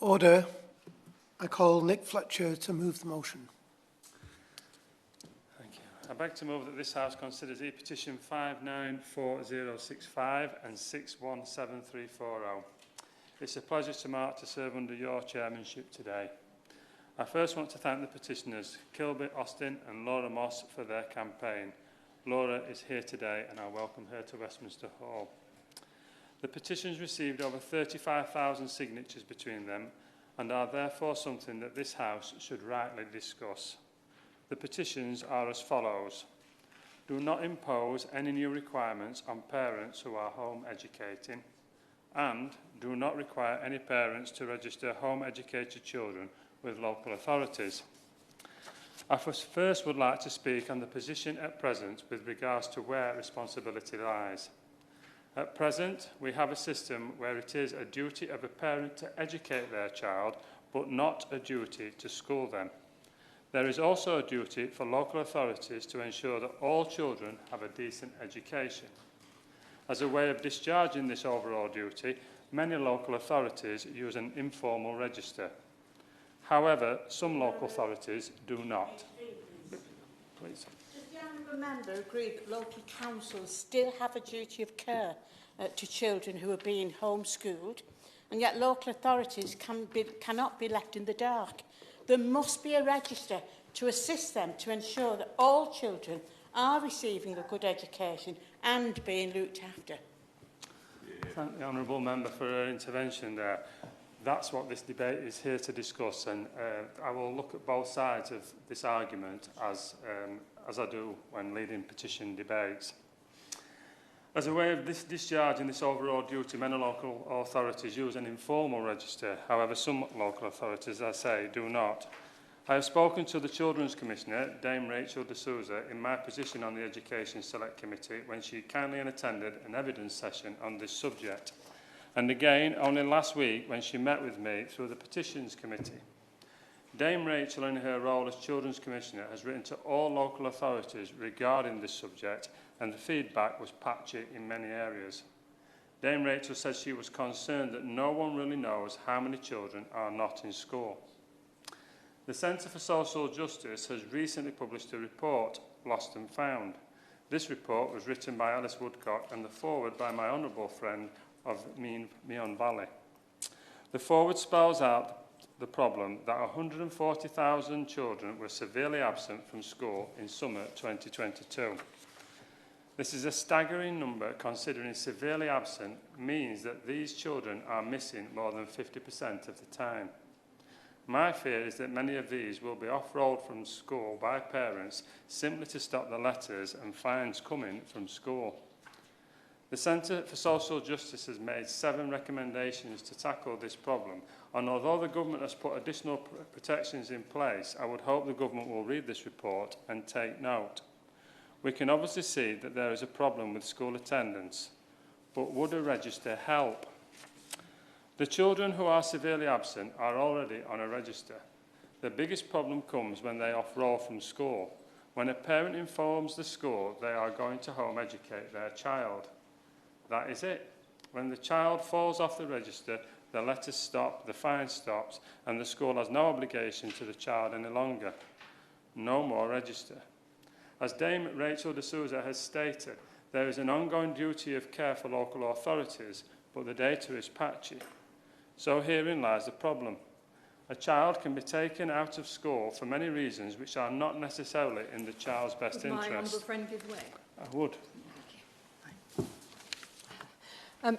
Order. I call Nick Fletcher to move the motion. Thank you. I beg to move that this House considers E-petition 594065 and 617340. It's a pleasure to serve under your chairmanship today. I first want to thank the petitioners, Kilby, Austin and Laura Moss, for their campaign. Laura is here today and I welcome her to Westminster Hall. The petitions received over 35,000 signatures between them and are therefore something that this House should rightly discuss. The petitions are as follows. Do not impose any new requirements on parents who are home educating, and do not require any parents to register home educated children with local authorities. I first would like to speak on the position at present with regards to where responsibility lies. At present, we have a system where it is a duty of a parent to educate their child, but not a duty to school them. There is also a duty for local authorities to ensure that all children have a decent education. As a way of discharging this overall duty, many local authorities use an informal register. However, some local authorities do not. Please. Does the honourable member agree that local councils still have a duty of care to children who are being homeschooled, and yet local authorities cannot be left in the dark? There must be a register to assist them to ensure that all children are receiving a good education and being looked after. Thank the honourable member for her intervention there. That's what this debate is here to discuss, and I will look at both sides of this argument as I do when leading petition debates. As a way of discharging this overall duty, many local authorities use an informal register. However, some local authorities, as I say, do not. I have spoken to the Children's Commissioner, Dame Rachel de Souza, in my position on the Education Select Committee when she kindly attended an evidence session on this subject. And again, only last week when she met with me through the Petitions Committee. Dame Rachel, in her role as Children's Commissioner, has written to all local authorities regarding this subject, and the feedback was patchy in many areas. Dame Rachel said she was concerned that no one really knows how many children are not in school. The Centre for Social Justice has recently published a report, Lost and Found. This report was written by Alice Woodcock and the foreword by my honourable friend of Meon Valley. The foreword spells out the problem that 140,000 children were severely absent from school in summer 2022. This is a staggering number, considering severely absent means that these children are missing more than 50% of the time. My fear is that many of these will be off-rolled from school by parents simply to stop the letters and fines coming from school. The Centre for Social Justice has made 7 recommendations to tackle this problem, and although the government has put additional protections in place, I would hope the government will read this report and take note. We can obviously see that there is a problem with school attendance, but would a register help? The children who are severely absent are already on a register. The biggest problem comes when they off-roll from school. When a parent informs the school they are going to home educate their child. That is it. When the child falls off the register, the letters stop, the fine stops, and the school has no obligation to the child any longer. No more register. As Dame Rachel de Souza has stated, there is an ongoing duty of care for local authorities, but the data is patchy. So herein lies the problem. A child can be taken out of school for many reasons which are not necessarily in the child's best interest. My honourable friend give way? I would.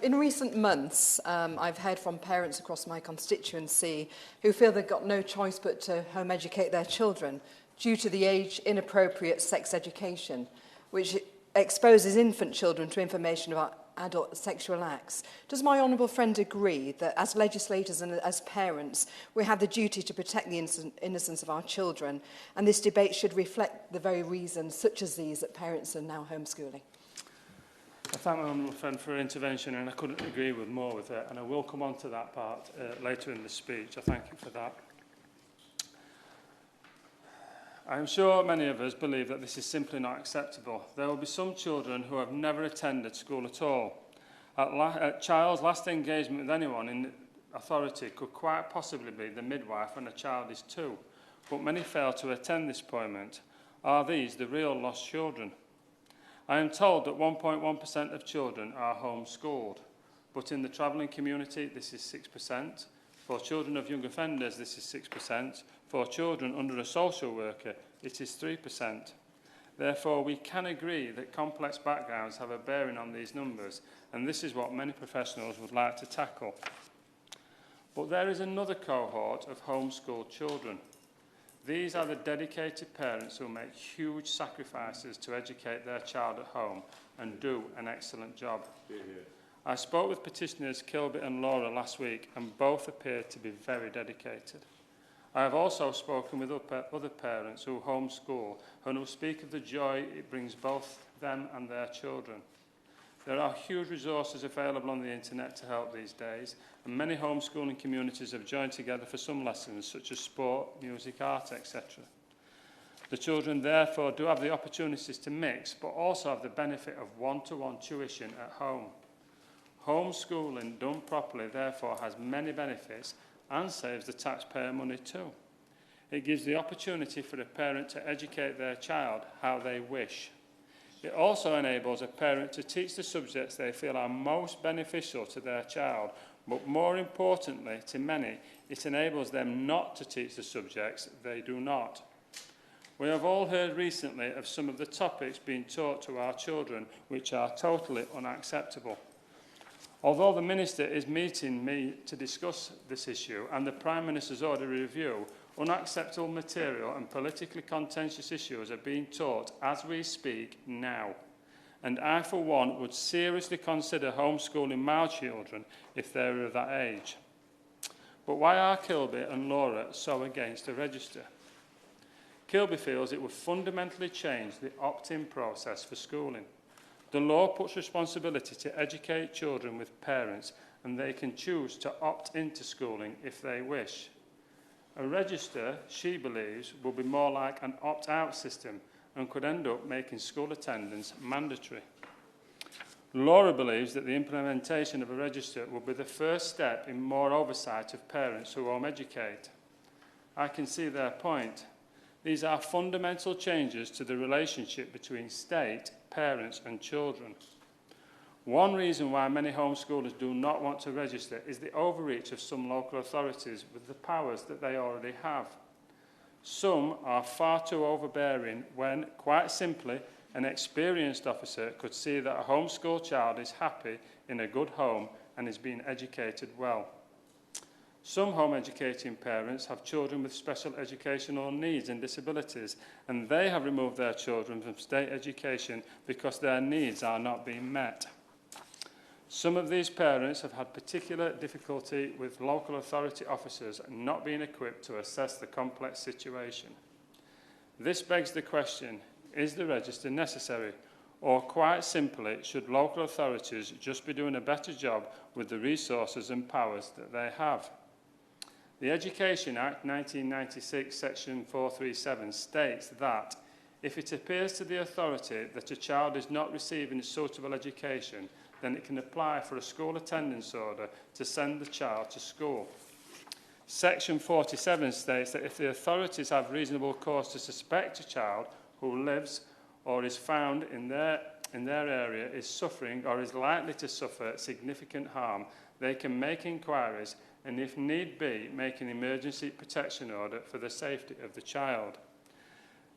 In recent months, I've heard from parents across my constituency who feel they've got no choice but to home educate their children due to the age-inappropriate sex education, which exposes infant children to information about adult sexual acts. Does my honourable friend agree that as legislators and as parents, we have the duty to protect the innocence of our children, and this debate should reflect the very reasons, such as these, that parents are now homeschooling? I thank my honourable friend for her intervention, and I couldn't agree with more with her, and I will come on to that part later in the speech. I thank you for that. I am sure many of us believe that this is simply not acceptable. There will be some children who have never attended school at all. At child's last engagement with anyone authority could quite possibly be the midwife when a child is 2, but many fail to attend this appointment. Are these the real lost children? I am told that 1.1% of children are homeschooled, but in the travelling community this is 6%. For children of young offenders this is 6%. For children under a social worker it is 3%. Therefore, we can agree that complex backgrounds have a bearing on these numbers, and this is what many professionals would like to tackle. But there is another cohort of homeschooled children. These are the dedicated parents who make huge sacrifices to educate their child at home and do an excellent job. I spoke with petitioners Kilby and Laura last week, and both appeared to be very dedicated. I have also spoken with other parents who homeschool and who speak of the joy it brings both them and their children. There are huge resources available on the internet to help these days, and many homeschooling communities have joined together for some lessons such as sport, music, art, etc. The children therefore do have the opportunities to mix, but also have the benefit of one-to-one tuition at home. Homeschooling done properly therefore has many benefits and saves the taxpayer money too. It gives the opportunity for a parent to educate their child how they wish. It also enables a parent to teach the subjects they feel are most beneficial to their child, but more importantly to many, it enables them not to teach the subjects they do not. We have all heard recently of some of the topics being taught to our children which are totally unacceptable. Although the Minister is meeting me to discuss this issue and the Prime Minister's order review, unacceptable material and politically contentious issues are being taught as we speak now. And I, for one, would seriously consider homeschooling my children if they were of that age. But why are Kilby and Laura so against a register? Kilby feels it would fundamentally change the opt-in process for schooling. The law puts responsibility to educate children with parents, and they can choose to opt into schooling if they wish. A register, she believes, will be more like an opt-out system and could end up making school attendance mandatory. Laura believes that the implementation of a register will be the first step in more oversight of parents who home educate. I can see their point. These are fundamental changes to the relationship between state, parents and children. One reason why many homeschoolers do not want to register is the overreach of some local authorities with the powers that they already have. Some are far too overbearing when, quite simply, an experienced officer could see that a homeschooled child is happy in a good home and is being educated well. Some home educating parents have children with special educational needs and disabilities, and they have removed their children from state education because their needs are not being met. Some of these parents have had particular difficulty with local authority officers not being equipped to assess the complex situation. This begs the question, is the register necessary? Or quite simply, should local authorities just be doing a better job with the resources and powers that they have? The Education Act 1996, section 437, states that if it appears to the authority that a child is not receiving suitable education, then it can apply for a school attendance order to send the child to school. Section 47 states that if the authorities have reasonable cause to suspect a child who lives or is found in their area is suffering or is likely to suffer significant harm, they can make inquiries and, if need be, make an emergency protection order for the safety of the child.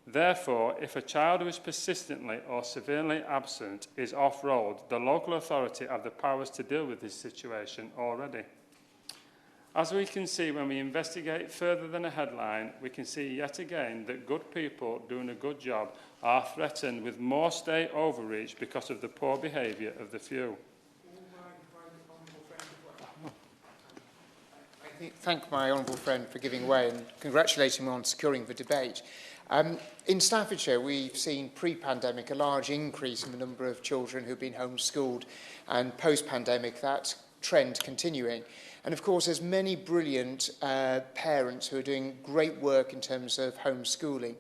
Therefore, if a child who is persistently or severely absent is off-road, the local authority have the powers to deal with this situation already. As we can see when we investigate further than a headline, we can see yet again that good people doing a good job are threatened with more state overreach because of the poor behaviour of the few. Thank my honourable friend for giving way and congratulating him on securing the debate. In Staffordshire, we've seen pre-pandemic a large increase in the number of children who've been homeschooled, and post-pandemic that trend continuing. And of course, there's many brilliant parents who are doing great work in terms of homeschooling.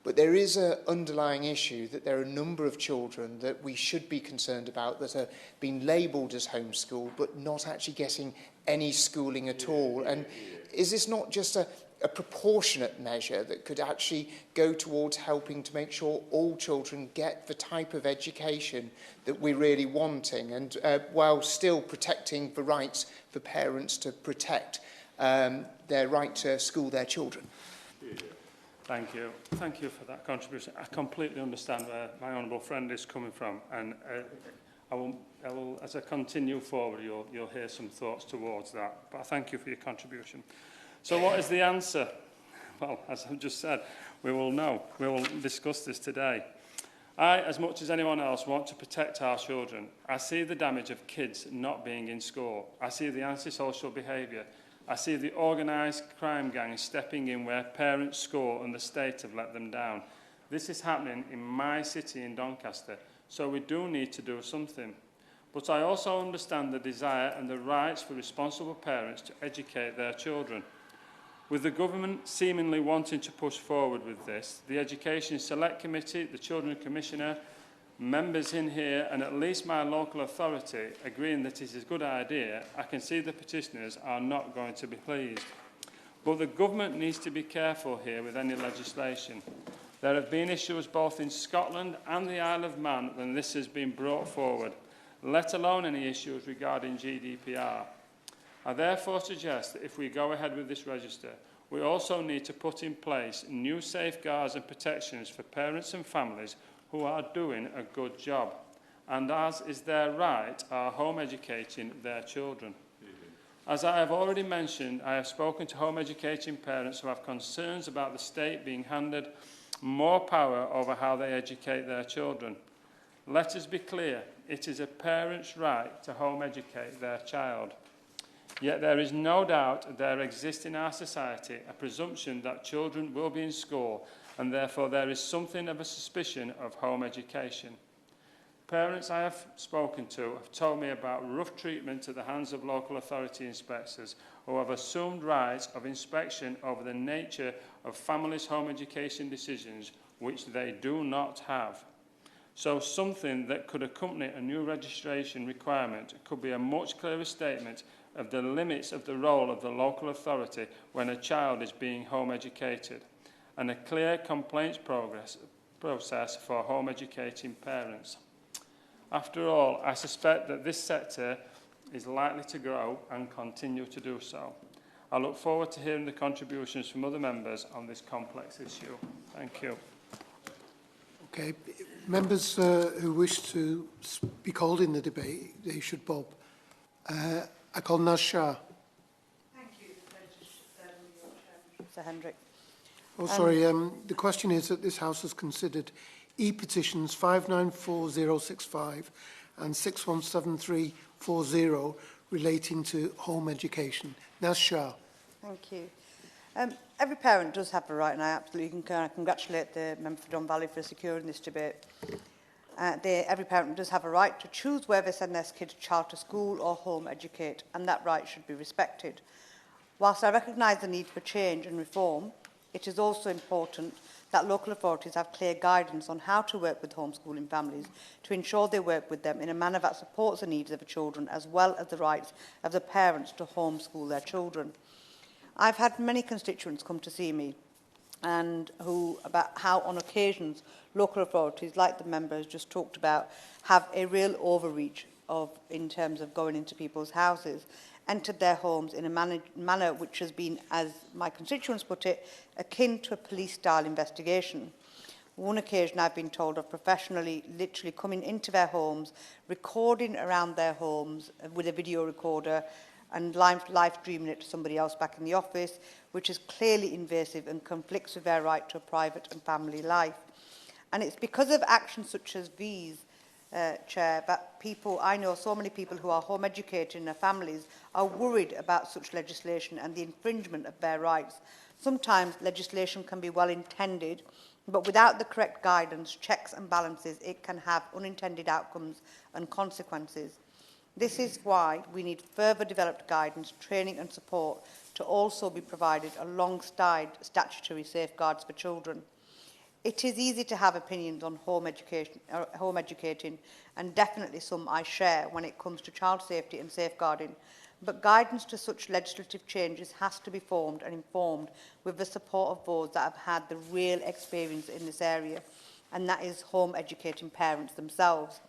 But there is an underlying issue that there are a number of children that we should be concerned about that are being labelled as homeschooled but not actually getting any schooling at all. And is this not just a proportionate measure that could actually go towards helping to make sure all children get the type of education that we're really wanting, and while still protecting the rights for parents to protect their right to school their children? Thank you. Thank you for that contribution. I completely understand where my honourable friend is coming from, and I will, as I continue forward, you'll hear some thoughts towards that. But I thank you for your contribution. So what is the answer? Well, as I've just said, we will know. We will discuss this today. I, as much as anyone else, want to protect our children. I see the damage of kids not being in school. I see the antisocial behaviour. I see the organised crime gangs stepping in where parents score and the state have let them down. This is happening in my city in Doncaster, so we do need to do something. But I also understand the desire and the rights for responsible parents to educate their children. With the government seemingly wanting to push forward with this, the Education Select Committee, the Children Commissioner, members in here and at least my local authority agreeing that it is a good idea, I can see the petitioners are not going to be pleased. But the government needs to be careful here with any legislation. There have been issues both in Scotland and the Isle of Man when this has been brought forward, let alone any issues regarding GDPR. I therefore suggest that if we go ahead with this register, we also need to put in place new safeguards and protections for parents and families who are doing a good job, and as is their right, are home educating their children. As I have already mentioned, I have spoken to home educating parents who have concerns about the state being handed more power over how they educate their children. Let us be clear, it is a parent's right to home educate their child. Yet there is no doubt there exists in our society a presumption that children will be in school, and therefore there is something of a suspicion of home education. Parents I have spoken to have told me about rough treatment at the hands of local authority inspectors who have assumed rights of inspection over the nature of families' home education decisions, which they do not have. So something that could accompany a new registration requirement could be a much clearer statement of the limits of the role of the local authority when a child is being home educated, and a clear complaints process for home educating parents. After all, I suspect that this sector is likely to grow and continue to do so. I look forward to hearing the contributions from other members on this complex issue. Thank you. Okay, members who wish to be called in the debate, they should bob. I call Naz Shah. Thank you, Sir Hendrick. Oh, sorry, the question is that this House has considered E-petitions 594065 and 617340 relating to home education. Naz Shah. Thank you. Every parent does have a right, and I absolutely concur. I congratulate the member for Don Valley for securing this debate. Every parent does have a right to choose where they send their kids to charter school or home educate, and that right should be respected. Whilst I recognise the need for change and reform, it is also important that local authorities have clear guidance on how to work with homeschooling families to ensure they work with them in a manner that supports the needs of the children as well as the rights of the parents to homeschool their children. I've had many constituents come to see me and about how on occasions local authorities, like the member has just talked about, have a real overreach in terms of going into people's houses, entered their homes in a manner which has been, as my constituents put it, akin to a police-style investigation. One occasion I've been told of professionally literally coming into their homes, recording around their homes with a video recorder and live streaming it to somebody else back in the office, which is clearly invasive and conflicts with their right to a private and family life. And it's because of actions such as these, Chair, that I know so many people who are home educating their families are worried about such legislation and the infringement of their rights. Sometimes legislation can be well intended, but without the correct guidance, checks and balances, it can have unintended outcomes and consequences. This is why we need further developed guidance, training and support to also be provided alongside statutory safeguards for children. It is easy to have opinions on home educating, and definitely some I share when it comes to child safety and safeguarding. But guidance to such legislative changes has to be formed and informed with the support of those that have had the real experience in this area, and that is home educating parents themselves.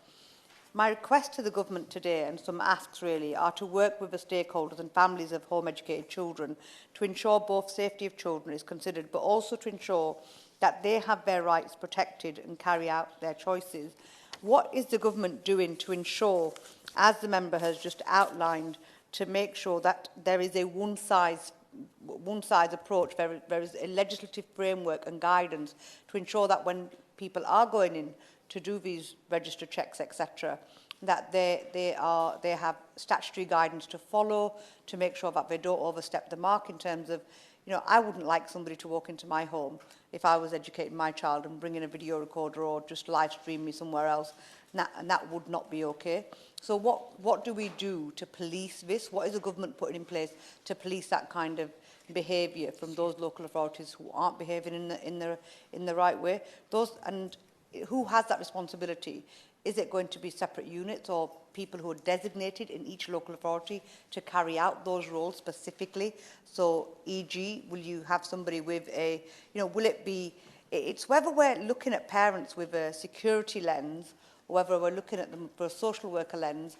My request to the government today, and some asks really, are to work with the stakeholders and families of home educated children to ensure both safety of children is considered, but also to ensure that they have their rights protected and carry out their choices. What is the government doing to ensure, as the member has just outlined, to make sure that there is a one-size approach, there is a legislative framework and guidance to ensure that when people are going in to do these register checks, etc., that they have statutory guidance to follow to make sure that they don't overstep the mark in terms of, you know, I wouldn't like somebody to walk into my home if I was educating my child and bring in a video recorder or just live stream me somewhere else, and that would not be okay. So what do we do to police this? What is the government putting in place to police that kind of behaviour from those local authorities who aren't behaving in the right way? And who has that responsibility? Is it going to be separate units or people who are designated in each local authority to carry out those roles specifically? So, e.g., will you have somebody with a, you know, will it be, it's whether we're looking at parents with a security lens or whether we're looking at them for a social worker lens,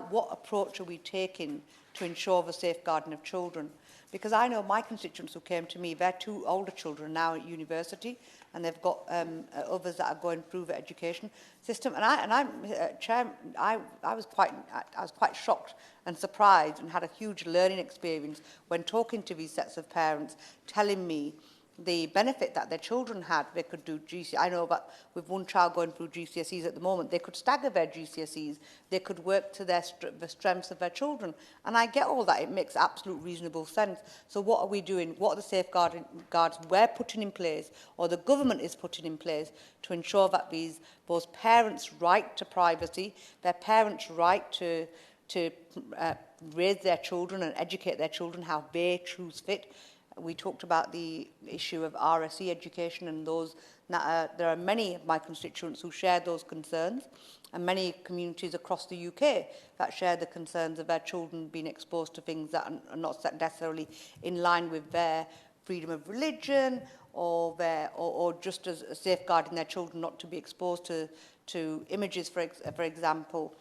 what approach are we taking to ensure the safeguarding of children? Because I know my constituents who came to me, their two older children now at university, and they've got others that are going through the education system. And I was quite shocked and surprised and had a huge learning experience when talking to these sets of parents, telling me the benefit that their children had. They could do GCSEs. I know that with one child going through GCSEs at the moment, they could stagger their GCSEs. They could work to the strengths of their children. And I get all that. It makes absolute reasonable sense. So what are we doing? What are the safeguards we're putting in place, or the government is putting in place, to ensure that those parents' right to privacy, their parents' right to raise their children and educate their children how they choose fit. We talked about the issue of RSE education, and there are many of my constituents who share those concerns, and many communities across the UK that share the concerns of their children being exposed to things that are not necessarily in line with their freedom of religion, or just as safeguarding their children not to be exposed to images, for example,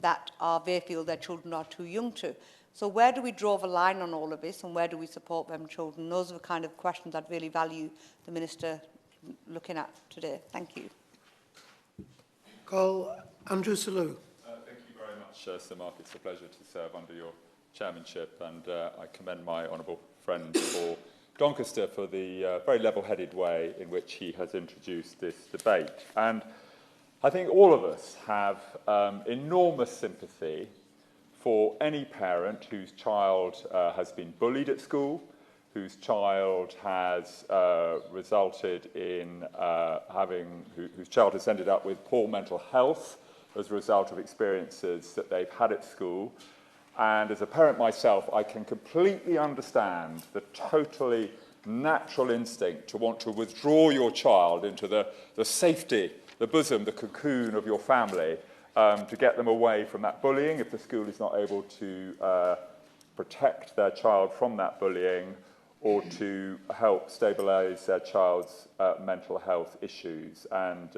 that they feel their children are too young to. So where do we draw the line on all of this, and where do we support them children? Those are the kind of questions I'd really value the Minister looking at today. Thank you. Call Andrew Selous. Thank you very much, Sir Mark. It's a pleasure to serve under your chairmanship, and I commend my honourable friend for Doncaster for the very level-headed way in which he has introduced this debate. And I think all of us have enormous sympathy for any parent whose child has been bullied at school, whose child has resulted in whose child has ended up with poor mental health as a result of experiences that they've had at school. And as a parent myself, I can completely understand the totally natural instinct to want to withdraw your child into the safety, the bosom, the cocoon of your family, to get them away from that bullying if the school is not able to protect their child from that bullying, or to help stabilise their child's mental health issues. And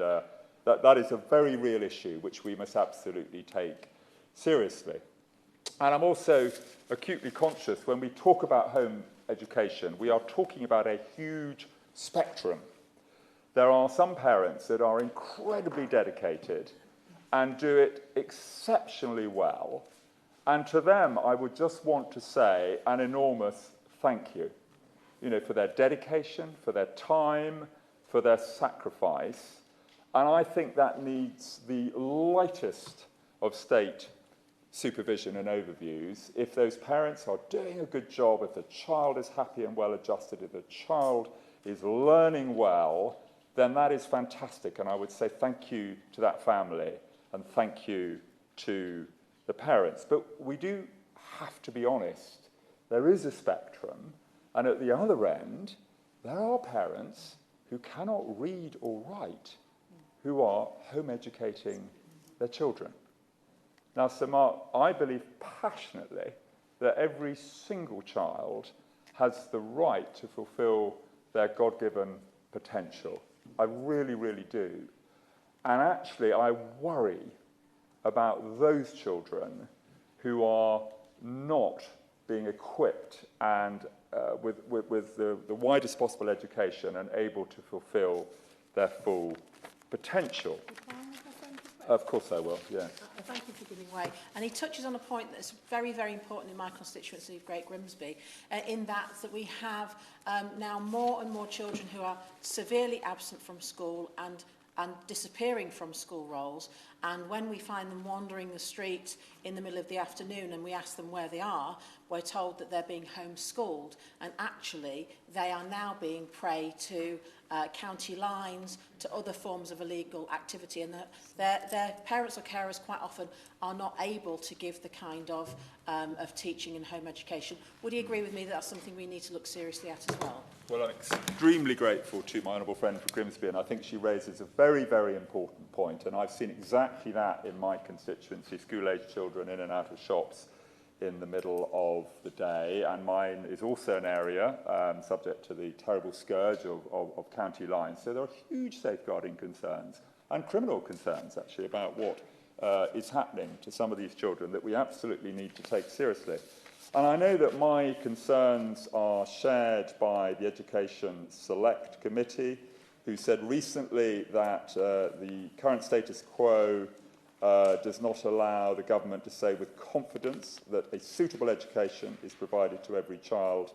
that is a very real issue which we must absolutely take seriously. And I'm also acutely conscious when we talk about home education, we are talking about a huge spectrum. There are some parents that are incredibly dedicated and do it exceptionally well. And to them, I would just want to say an enormous thank you, for their dedication, for their time, for their sacrifice. And I think that needs the lightest of state supervision and overviews. If those parents are doing a good job, if the child is happy and well adjusted, if the child is learning well, then that is fantastic. And I would say thank you to that family and thank you to the parents. But we do have to be honest. There is a spectrum, and at the other end, there are parents who cannot read or write who are home educating their children. Now, Sir Mark, I believe passionately that every single child has the right to fulfil their God-given potential. I really, really do. And actually, I worry about those children who are not being equipped and with the widest possible education and able to fulfil their full potential. Of course I will, yes. Thank you for giving way. And he touches on a point that's very, very important in my constituency of Great Grimsby, in that we have now more and more children who are severely absent from school and disappearing from school rolls. And when we find them wandering the street in the middle of the afternoon and we ask them where they are, we're told that they're being homeschooled. And actually, they are now being prey to county lines, to other forms of illegal activity. And their parents or carers quite often are not able to give the kind of teaching and home education. Would you agree with me that that's something we need to look seriously at as well? Well, I'm extremely grateful to my honourable friend for Grimsby, and I think she raises a very, very important point, and I've seen exactly that in my constituency, school-aged children in and out of shops in the middle of the day, and mine is also an area subject to the terrible scourge of county lines. So there are huge safeguarding concerns and criminal concerns, actually, about what is happening to some of these children that we absolutely need to take seriously. And I know that my concerns are shared by the Education Select Committee, who said recently that the current status quo does not allow the government to say with confidence that a suitable education is provided to every child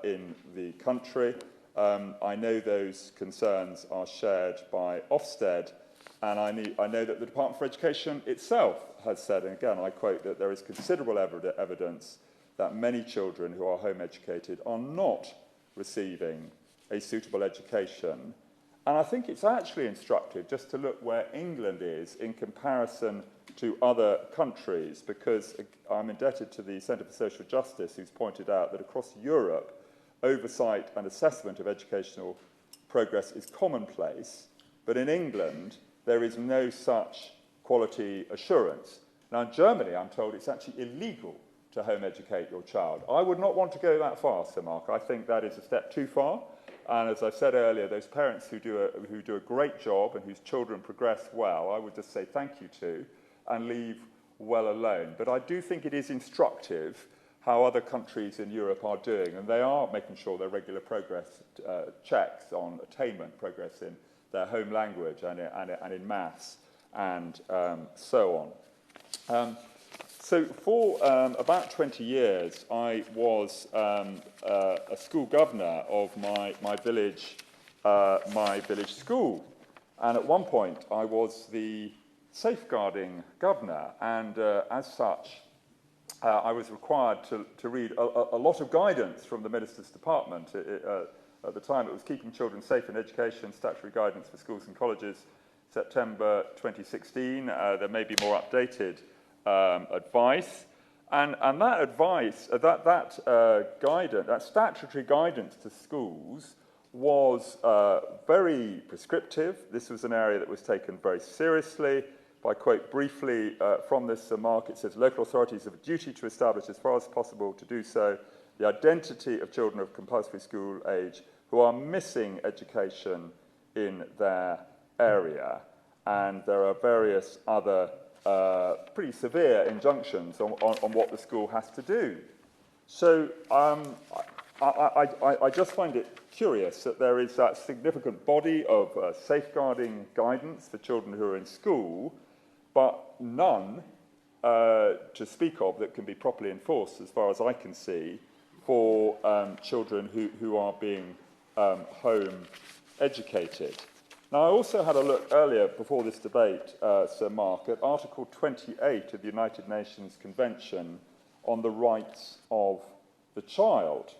in the country. I know those concerns are shared by Ofsted, and I know that the Department for Education itself has said, and again I quote, that there is considerable evidence that many children who are home educated are not receiving a suitable education. And I think it's actually instructive just to look where England is in comparison to other countries, because I'm indebted to the Centre for Social Justice, who's pointed out that across Europe, oversight and assessment of educational progress is commonplace, but in England, there is no such quality assurance. Now, in Germany, I'm told it's actually illegal to home educate your child. I would not want to go that far, Sir Mark. I think that is a step too far. And as I said earlier, those parents who do a great job and whose children progress well, I would just say thank you to and leave well alone. But I do think it is instructive how other countries in Europe are doing, and they are making sure their regular progress checks on attainment, progress in their home language and in maths and so on. So for about 20 years, I was a school governor of my village school. And at one point, I was the safeguarding governor. And as such, I was required to read a lot of guidance from the Minister's Department. At the time, it was Keeping Children Safe in Education, Statutory Guidance for Schools and Colleges, September 2016. There may be more updated advice, and that advice, guidance, that statutory guidance to schools was very prescriptive. This was an area that was taken very seriously. If I quote briefly from this, Sir Mark, it says, local authorities have a duty to establish as far as possible to do so the identity of children of compulsory school age who are missing education in their area. And there are various other pretty severe injunctions on what the school has to do. So I just find it curious that there is that significant body of safeguarding guidance for children who are in school, but none to speak of that can be properly enforced, as far as I can see, for children who are being home educated. Now, I also had a look earlier, before this debate, Sir Mark, at Article 28 of the United Nations Convention on the Rights of the Child.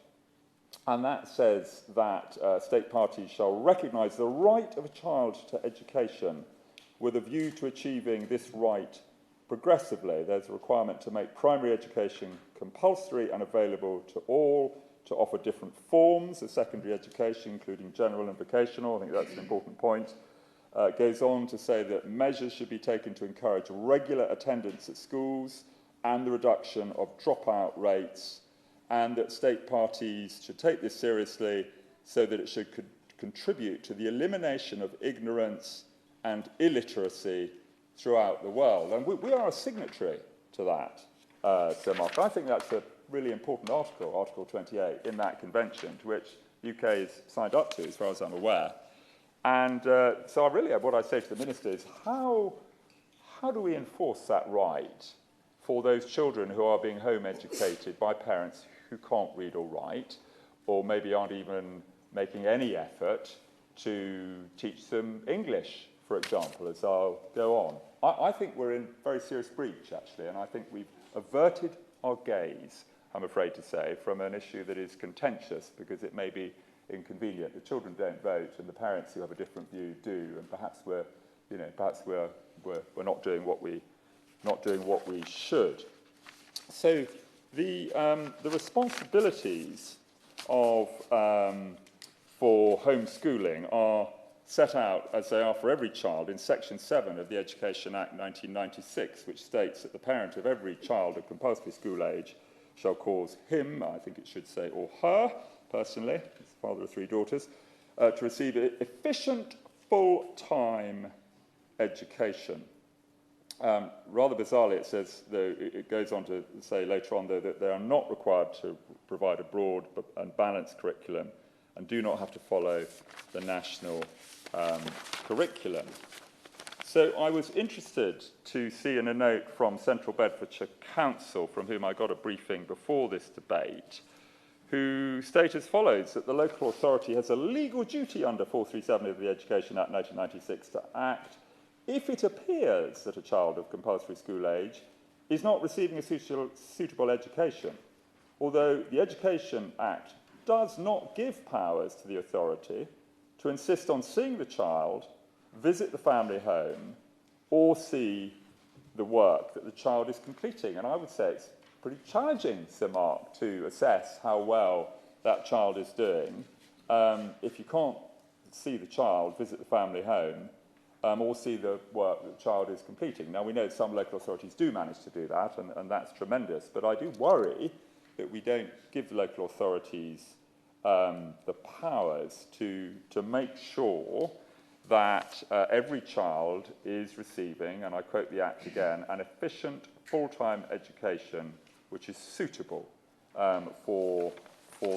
And that says that state parties shall recognise the right of a child to education with a view to achieving this right progressively. There's a requirement to make primary education compulsory and available to all to offer different forms of secondary education, including general and vocational. I think that's an important point. It goes on to say that measures should be taken to encourage regular attendance at schools and the reduction of dropout rates, and that state parties should take this seriously so that it should contribute to the elimination of ignorance and illiteracy throughout the world. And we are a signatory to that, Sir Mark. I think that's a really important article, Article 28, in that convention, to which the UK is signed up to, as far as I'm aware. And so what I say to the Minister is, how do we enforce that right for those children who are being home educated by parents who can't read or write, or maybe aren't even making any effort to teach them English, for example, as I'll go on? I think we're in very serious breach, actually, and I think we've averted our gaze, I'm afraid to say, from an issue that is contentious because it may be inconvenient. The children don't vote, and the parents who have a different view do, and perhaps we're not doing what we should. So the responsibilities of for homeschooling are set out as they are for every child in Section 7 of the Education Act 1996, which states that the parent of every child of compulsory school age shall cause him, I think it should say, or her, personally, as the father of 3 daughters, to receive efficient, full-time education. Rather bizarrely, it says, though, it goes on to say later on, though, that they are not required to provide a broad and balanced curriculum and do not have to follow the national curriculum. So I was interested to see in a note from Central Bedfordshire Council, from whom I got a briefing before this debate, who state as follows, that the local authority has a legal duty under 437 of the Education Act 1996 to act if it appears that a child of compulsory school age is not receiving a suitable education, although the Education Act does not give powers to the authority to insist on seeing the child, visit the family home, or see the work that the child is completing. And I would say it's pretty challenging, Sir Mark, to assess how well that child is doing if you can't see the child, visit the family home, or see the work that the child is completing. Now, we know some local authorities do manage to do that, and that's tremendous, but I do worry that we don't give the local authorities the powers to make sure that every child is receiving, and I quote the Act again, an efficient full-time education which is suitable for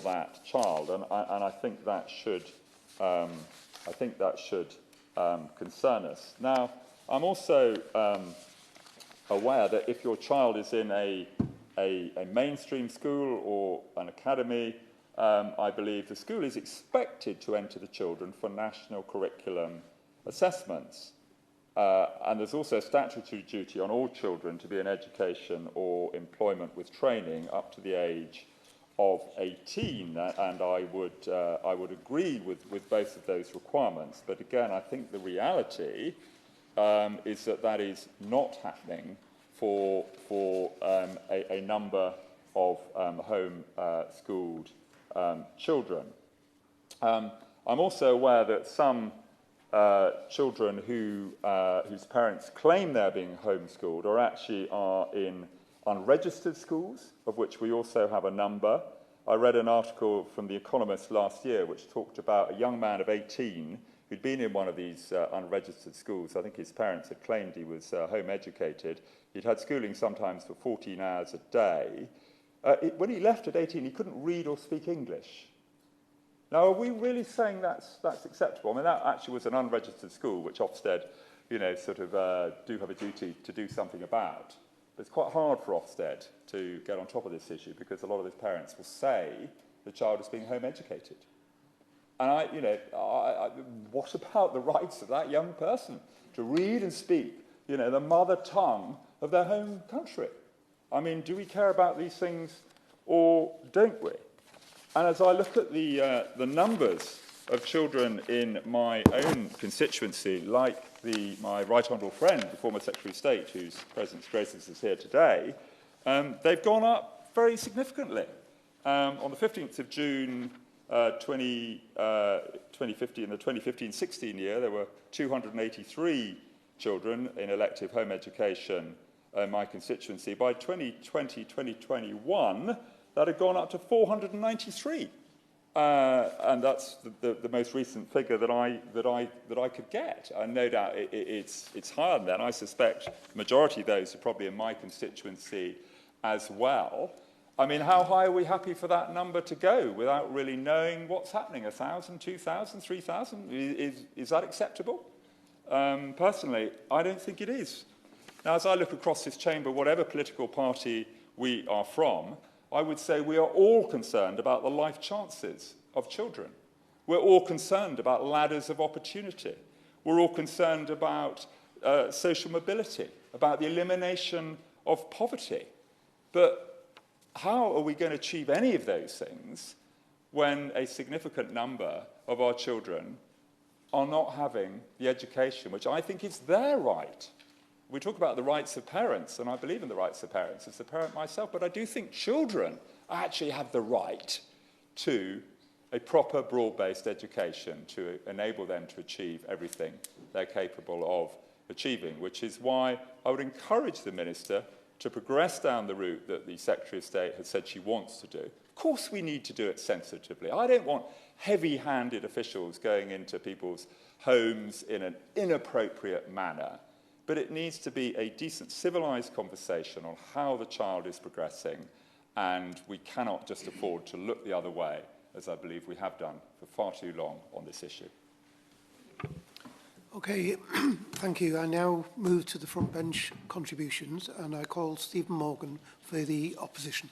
that child, and I think that should concern us. Now, I'm also aware that if your child is in a mainstream school or an academy, I believe the school is expected to enter the children for national curriculum assessments. And there's also a statutory duty on all children to be in education or employment with training up to the age of 18, and I would agree with both of those requirements. But again, I think the reality is that is not happening for a number of home-schooled children. I'm also aware that some children whose parents claim they're being homeschooled are in unregistered schools, of which we also have a number. I read an article from The Economist last year which talked about a young man of 18 who'd been in one of these unregistered schools. I think his parents had claimed he was home educated. He'd had schooling sometimes for 14 hours a day. When he left at 18, he couldn't read or speak English. Now, are we really saying that's acceptable? I mean, that actually was an unregistered school, which Ofsted, do have a duty to do something about. But it's quite hard for Ofsted to get on top of this issue because a lot of his parents will say the child is being home educated. And what about the rights of that young person to read and speak, the mother tongue of their home country? I mean, do we care about these things or don't we? And as I look at the numbers of children in my own constituency, like my right honourable friend, the former Secretary of State, whose presence graces us here today, they've gone up very significantly. On the 15th of June 2015, in the 2015-16 year, there were 283 children in elective home education in my constituency. By 2020-2021, that had gone up to 493. And that's the most recent figure that I could get. And no doubt it's higher than that. I suspect the majority of those are probably in my constituency as well. I mean, how high are we happy for that number to go without really knowing what's happening? 1,000, 2,000, 3,000? Is that acceptable? Personally, I don't think it is. Now, as I look across this chamber, whatever political party we are from, I would say we are all concerned about the life chances of children. We're all concerned about ladders of opportunity. We're all concerned about social mobility, about the elimination of poverty. But how are we going to achieve any of those things when a significant number of our children are not having the education, which I think is their right? We talk about the rights of parents, and I believe in the rights of parents as a parent myself, but I do think children actually have the right to a proper broad-based education to enable them to achieve everything they're capable of achieving, which is why I would encourage the Minister to progress down the route that the Secretary of State has said she wants to do. Of course we need to do it sensitively. I don't want heavy-handed officials going into people's homes in an inappropriate manner, but it needs to be a decent, civilised conversation on how the child is progressing, and we cannot just afford to look the other way, as I believe we have done for far too long on this issue. Okay, thank you. I now move to the front bench contributions, and I call Stephen Morgan for the opposition.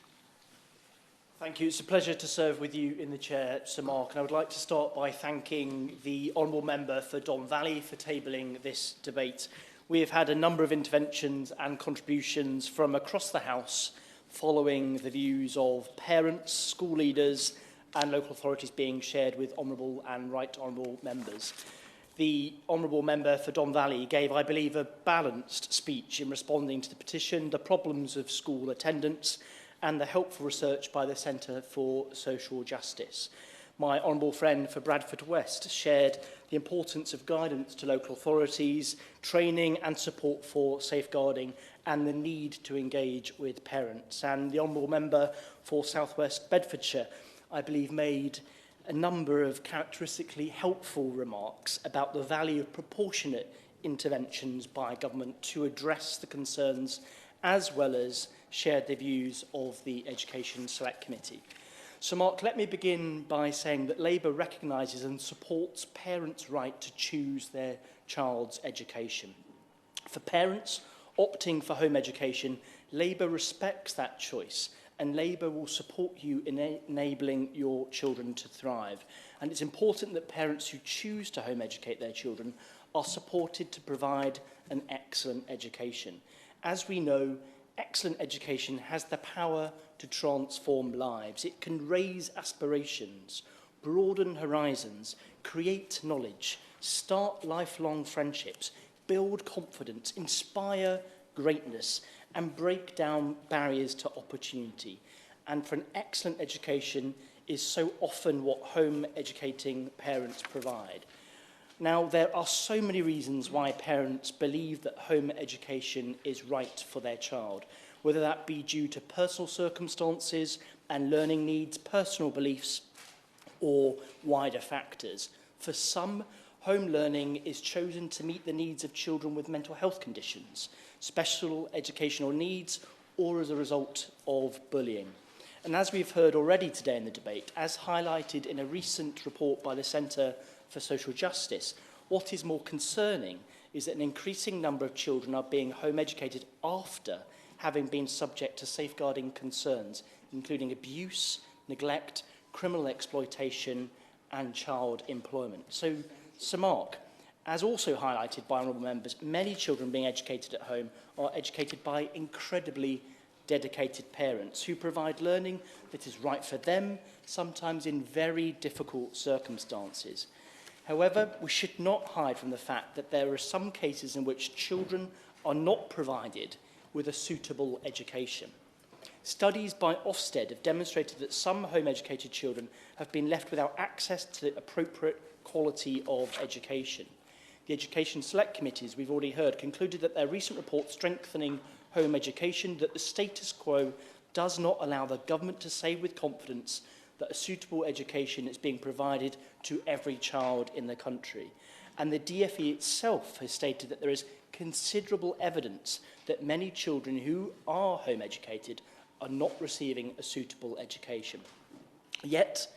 Thank you. It's a pleasure to serve with you in the chair, Sir Mark, and I would like to start by thanking the honourable member for Don Valley for tabling this debate. We have had a number of interventions and contributions from across the House following the views of parents, school leaders and local authorities being shared with honourable and right honourable members. The honourable member for Don Valley gave, I believe, a balanced speech in responding to the petition, the problems of school attendance and the helpful research by the Centre for Social Justice. My honourable friend for Bradford West shared the importance of guidance to local authorities, training and support for safeguarding and the need to engage with parents. And the honourable member for South West Bedfordshire, I believe, made a number of characteristically helpful remarks about the value of proportionate interventions by government to address the concerns, as well as shared the views of the Education Select Committee. So, Mark, let me begin by saying that Labour recognises and supports parents' right to choose their child's education. For parents opting for home education, Labour respects that choice, and Labour will support you in enabling your children to thrive. And it's important that parents who choose to home educate their children are supported to provide an excellent education. As we know, excellent education has the power to transform lives. It can raise aspirations, broaden horizons, create knowledge, start lifelong friendships, build confidence, inspire greatness, and break down barriers to opportunity. And for an excellent education is so often what home educating parents provide. Now, there are so many reasons why parents believe that home education is right for their child, whether that be due to personal circumstances and learning needs, personal beliefs, or wider factors. For some, home learning is chosen to meet the needs of children with mental health conditions, special educational needs, or as a result of bullying. And as we've heard already today in the debate, as highlighted in a recent report by the Centre for Social Justice, what is more concerning is that an increasing number of children are being home educated after having been subject to safeguarding concerns, including abuse, neglect, criminal exploitation, and child employment. So, Sir Mark, as also highlighted by honourable members, many children being educated at home are educated by incredibly dedicated parents who provide learning that is right for them, sometimes in very difficult circumstances. However, we should not hide from the fact that there are some cases in which children are not provided with a suitable education. Studies by Ofsted have demonstrated that some home-educated children have been left without access to the appropriate quality of education. The Education Select Committees, we've already heard, concluded that their recent report strengthening home education, that the status quo does not allow the government to say with confidence that a suitable education is being provided to every child in the country. And the DfE itself has stated that there is considerable evidence that many children who are home educated are not receiving a suitable education. Yet,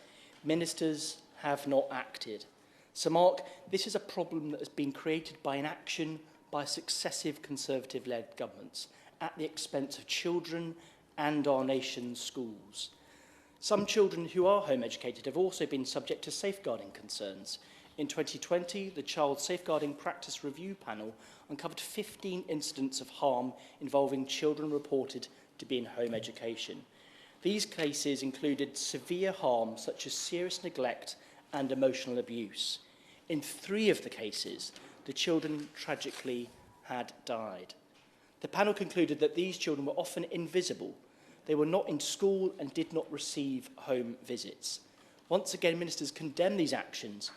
ministers have not acted. So, Mark, this is a problem that has been created by inaction by successive Conservative-led governments at the expense of children and our nation's schools. Some children who are home educated have also been subject to safeguarding concerns. In 2020, the Child Safeguarding Practice Review Panel uncovered 15 incidents of harm involving children reported to be in home education. These cases included severe harm such as serious neglect and emotional abuse. In 3 of the cases, the children tragically had died. The panel concluded that these children were often invisible. They were not in school and did not receive home visits. Once again, ministers condemned these actions,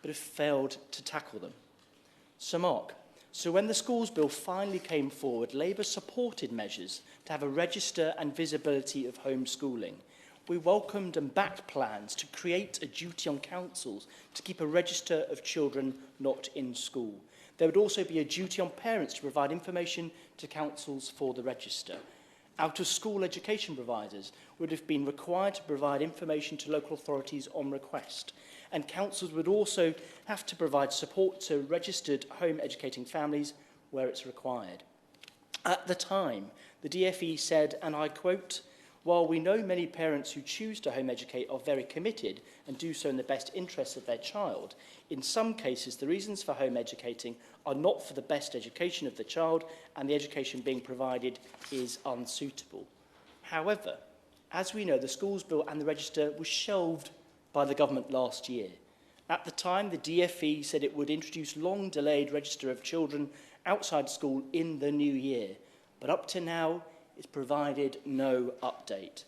but have failed to tackle them. So, Mark, when the Schools Bill finally came forward, Labour supported measures to have a register and visibility of homeschooling. We welcomed and backed plans to create a duty on councils to keep a register of children not in school. There would also be a duty on parents to provide information to councils for the register. Out-of-school education providers would have been required to provide information to local authorities on request. And councils would also have to provide support to registered home educating families where it's required. At the time, the DfE said, and I quote, "While we know many parents who choose to home educate are very committed and do so in the best interests of their child, in some cases the reasons for home educating are not for the best education of the child and the education being provided is unsuitable." However, as we know, the Schools Bill and the register was shelved by the government last year. At the time, the DfE said it would introduce long-delayed register of children outside school in the new year, but up to now, it's provided no update.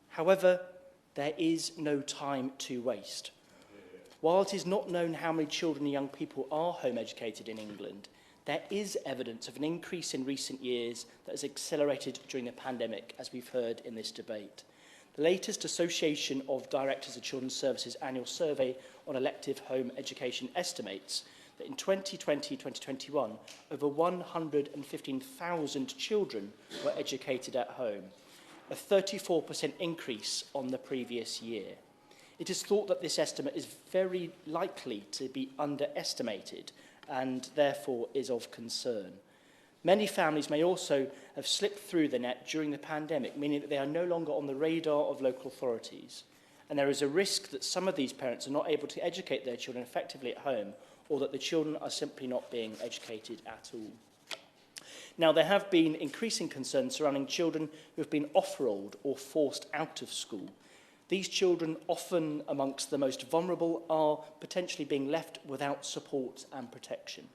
However, there is no time to waste. While it is not known how many children and young people are home educated in England, there is evidence of an increase in recent years that has accelerated during the pandemic, as we've heard in this debate. The latest Association of Directors of Children's Services annual survey on elective home education estimates that in 2020-2021, over 115,000 children were educated at home, a 34% increase on the previous year. It is thought that this estimate is very likely to be underestimated and therefore is of concern. Many families may also have slipped through the net during the pandemic, meaning that they are no longer on the radar of local authorities. And there is a risk that some of these parents are not able to educate their children effectively at home, or that the children are simply not being educated at all. Now, there have been increasing concerns surrounding children who have been off-rolled or forced out of school. These children, often amongst the most vulnerable, are potentially being left without support and protection.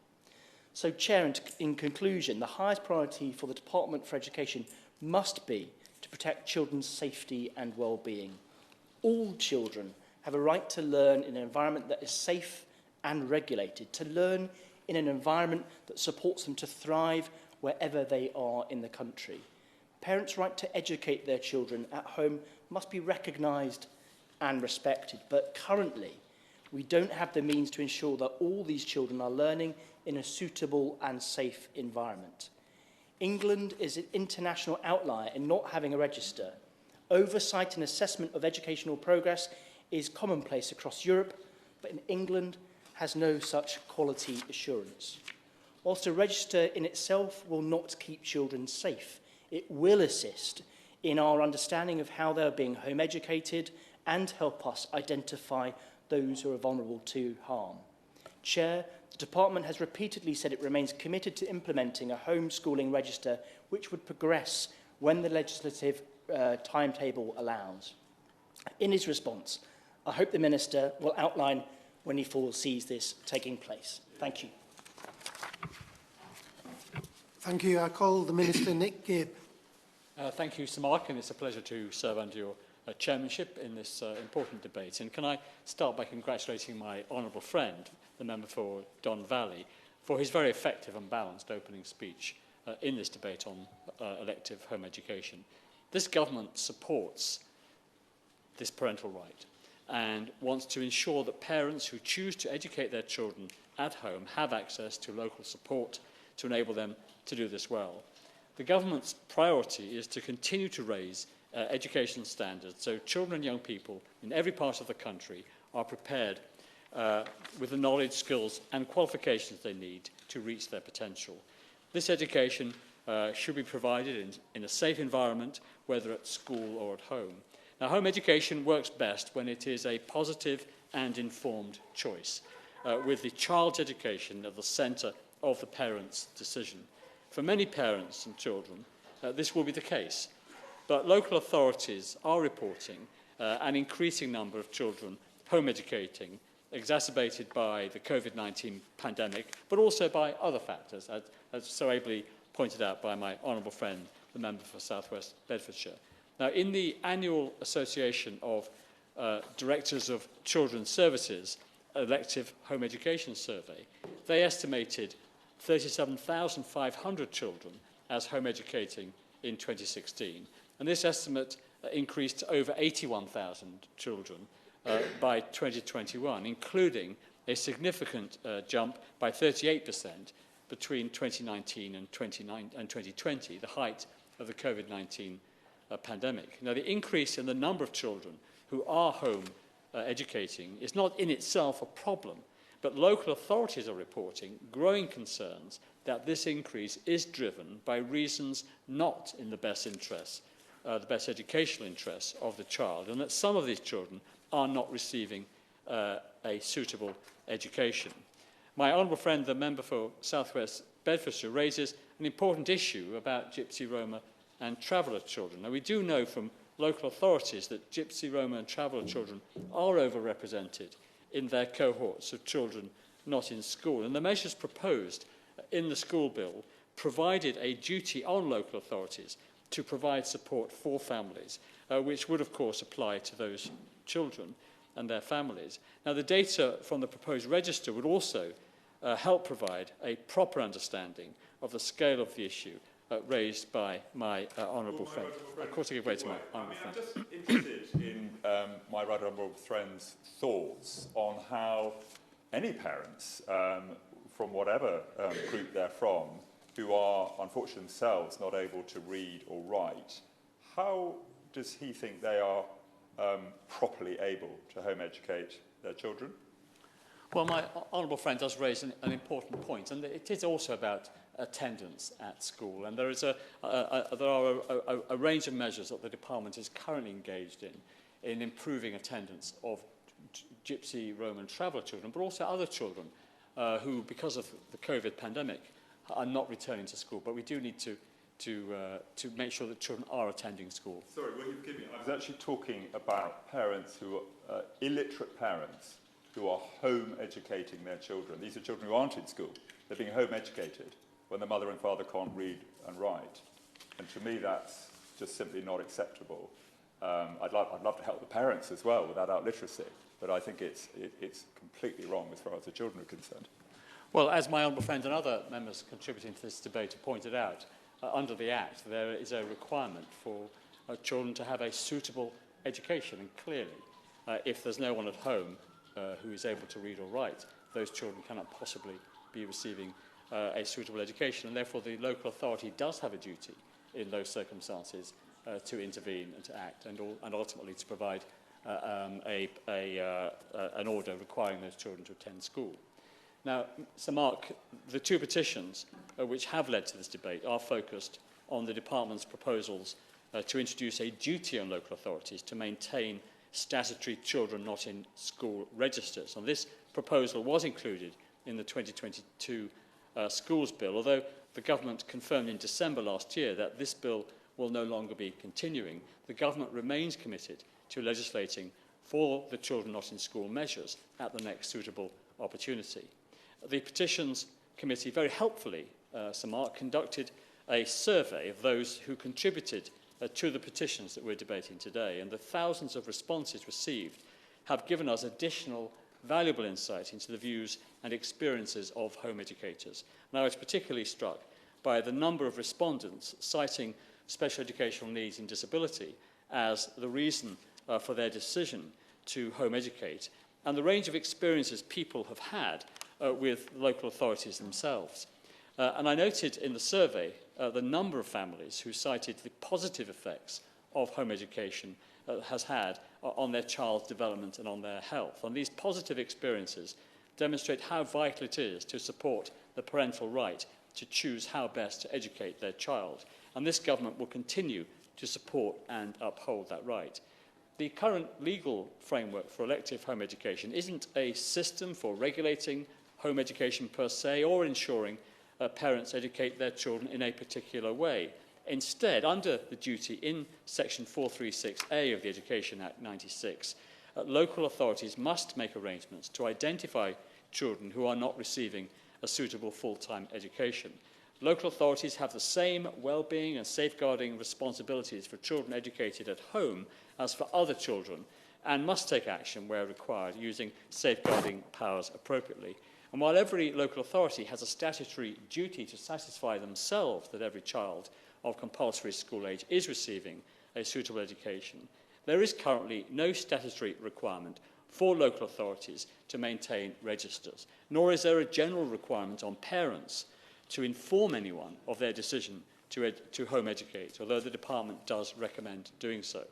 So, Chair, in conclusion, the highest priority for the Department for Education must be to protect children's safety and well-being. All children have a right to learn in an environment that is safe and regulated, to learn in an environment that supports them to thrive wherever they are in the country. Parents' right to educate their children at home must be recognised and respected, but currently we don't have the means to ensure that all these children are learning in a suitable and safe environment. England is an international outlier in not having a register. Oversight and assessment of educational progress is commonplace across Europe, but in England has no such quality assurance. Whilst a register in itself will not keep children safe, it will assist in our understanding of how they're being home educated and help us identify those who are vulnerable to harm. Chair, the Department has repeatedly said it remains committed to implementing a homeschooling register which would progress when the legislative timetable allows. In his response, I hope the Minister will outline when he foresees this taking place. Thank you. Thank you. I call the Minister Nick Gibb. Thank you, Sir Mark, and it's a pleasure to serve under your chairmanship in this important debate. And can I start by congratulating my honourable friend, the member for Don Valley, for his very effective and balanced opening speech in this debate on elective home education. This government supports this parental right and wants to ensure that parents who choose to educate their children at home have access to local support to enable them to do this well. The government's priority is to continue to raise education standards so children and young people in every part of the country are prepared with the knowledge, skills and qualifications they need to reach their potential. This education should be provided in a safe environment, whether at school or at home. Now, home education works best when it is a positive and informed choice, with the child's education at the centre of the parent's decision. For many parents and children, this will be the case, but local authorities are reporting an increasing number of children home educating, exacerbated by the COVID-19 pandemic, but also by other factors, as so ably pointed out by my honourable friend, the member for South West Bedfordshire. Now, in the annual Association of Directors of Children's Services elective home education survey, they estimated 37,500 children as home educating in 2016. And this estimate increased to over 81,000 children by 2021, including a significant jump by 38% between 2019 and 2020, the height of the COVID-19 pandemic. Now, the increase in the number of children who are home educating is not in itself a problem, but local authorities are reporting growing concerns that this increase is driven by reasons not in the best interests, the best educational interests of the child, and that some of these children are not receiving a suitable education. My honourable friend, the member for South West Bedfordshire, raises an important issue about Gypsy, Roma and traveller children. Now, we do know from local authorities that Gypsy, Roma and traveller children are overrepresented in their cohorts of children not in school. And the measures proposed in the school bill provided a duty on local authorities to provide support for families, which would, of course, apply to those children and their families. Now, the data from the proposed register would also help provide a proper understanding of the scale of the issue raised by my honourable friend. Of course, I give way to my honourable friend. I'm just interested in my right honourable friend's thoughts on how any parents, from whatever group they're from, who are unfortunately themselves not able to read or write, how does he think they are properly able to home educate their children? Well, my honourable friend does raise an important point, and it is also about attendance at school. And there are a range of measures that the department is currently engaged in improving attendance of Gypsy, Roma and traveller children, but also other children who, because of the COVID pandemic, are not returning to school. But we do need to make sure that children are attending school. Sorry, will you forgive me? I was actually talking about parents who are illiterate parents who are home educating their children. These are children who aren't in school. They're being home educated when the mother and father can't read and write. And to me, that's just simply not acceptable. I'd love to help the parents as well with adult literacy, but I think it's completely wrong as far as the children are concerned. Well, as my honourable friend and other members contributing to this debate have pointed out, under the Act, there is a requirement for children to have a suitable education. And clearly, if there's no one at home who is able to read or write, those children cannot possibly be receiving a suitable education. And therefore, the local authority does have a duty in those circumstances to intervene and to act, and ultimately to provide an order requiring those children to attend school. Now, Sir Mark, the two petitions which have led to this debate are focused on the department's proposals to introduce a duty on local authorities to maintain statutory children not in school registers. And this proposal was included in the 2022 schools bill, although the government confirmed in December last year that this bill will no longer be continuing. The government remains committed to legislating for the children not in school measures at the next suitable opportunity. The Petitions Committee very helpfully, Sir Mark, conducted a survey of those who contributed to the petitions that we're debating today, and the thousands of responses received have given us additional valuable insight into the views and experiences of home educators. And I was particularly struck by the number of respondents citing special educational needs and disability as the reason for their decision to home educate, and the range of experiences people have had with local authorities themselves. And I noted in the survey the number of families who cited the positive effects of home education has had on their child's development and on their health. And these positive experiences demonstrate how vital it is to support the parental right to choose how best to educate their child. And this government will continue to support and uphold that right. The current legal framework for elective home education isn't a system for regulating home education per se or ensuring parents educate their children in a particular way. Instead, under the duty in Section 436A of the Education Act 96, local authorities must make arrangements to identify children who are not receiving a suitable full-time education. Local authorities have the same well-being and safeguarding responsibilities for children educated at home as for other children, and must take action where required, using safeguarding powers appropriately. And while every local authority has a statutory duty to satisfy themselves that every child of compulsory school age is receiving a suitable education, there is currently no statutory requirement for local authorities to maintain registers, nor is there a general requirement on parents to inform anyone of their decision to home educate, although the department does recommend doing so.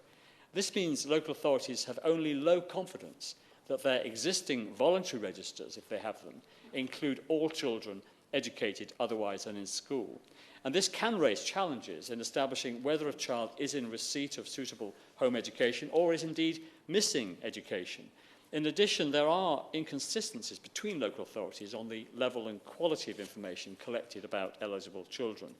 This means local authorities have only low confidence that their existing voluntary registers, if they have them, include all children educated otherwise than in school. And this can raise challenges in establishing whether a child is in receipt of suitable home education or is indeed missing education. In addition, there are inconsistencies between local authorities on the level and quality of information collected about eligible children.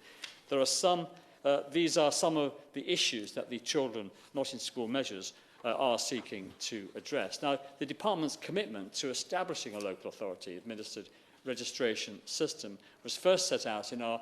These are some of the issues that the Children Not in School measures are seeking to address. Now, the department's commitment to establishing a local authority administered registration system was first set out in our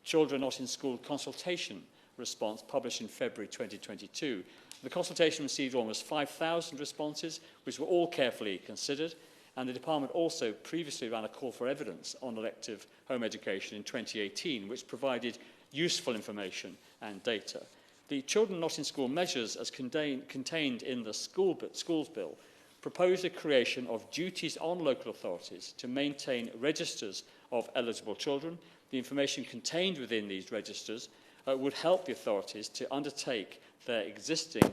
Children Not in School consultation response published in February 2022. The consultation received almost 5,000 responses, which were all carefully considered, and the department also previously ran a call for evidence on elective home education in 2018, which provided useful information and data. The Children Not in School measures, as contained in the Schools Bill, propose the creation of duties on local authorities to maintain registers of eligible children. The information contained within these registers would help the authorities to undertake their existing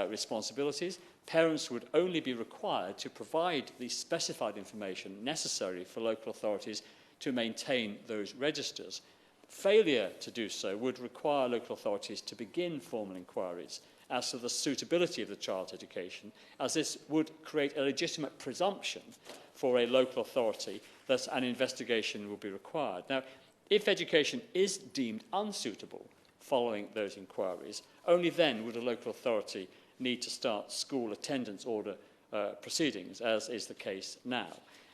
responsibilities. Parents would only be required to provide the specified information necessary for local authorities to maintain those registers. Failure to do so would require local authorities to begin formal inquiries as to the suitability of the child's education, as this would create a legitimate presumption for a local authority that an investigation will be required. Now, if education is deemed unsuitable following those inquiries, only then would a local authority need to start school attendance order proceedings, as is the case now.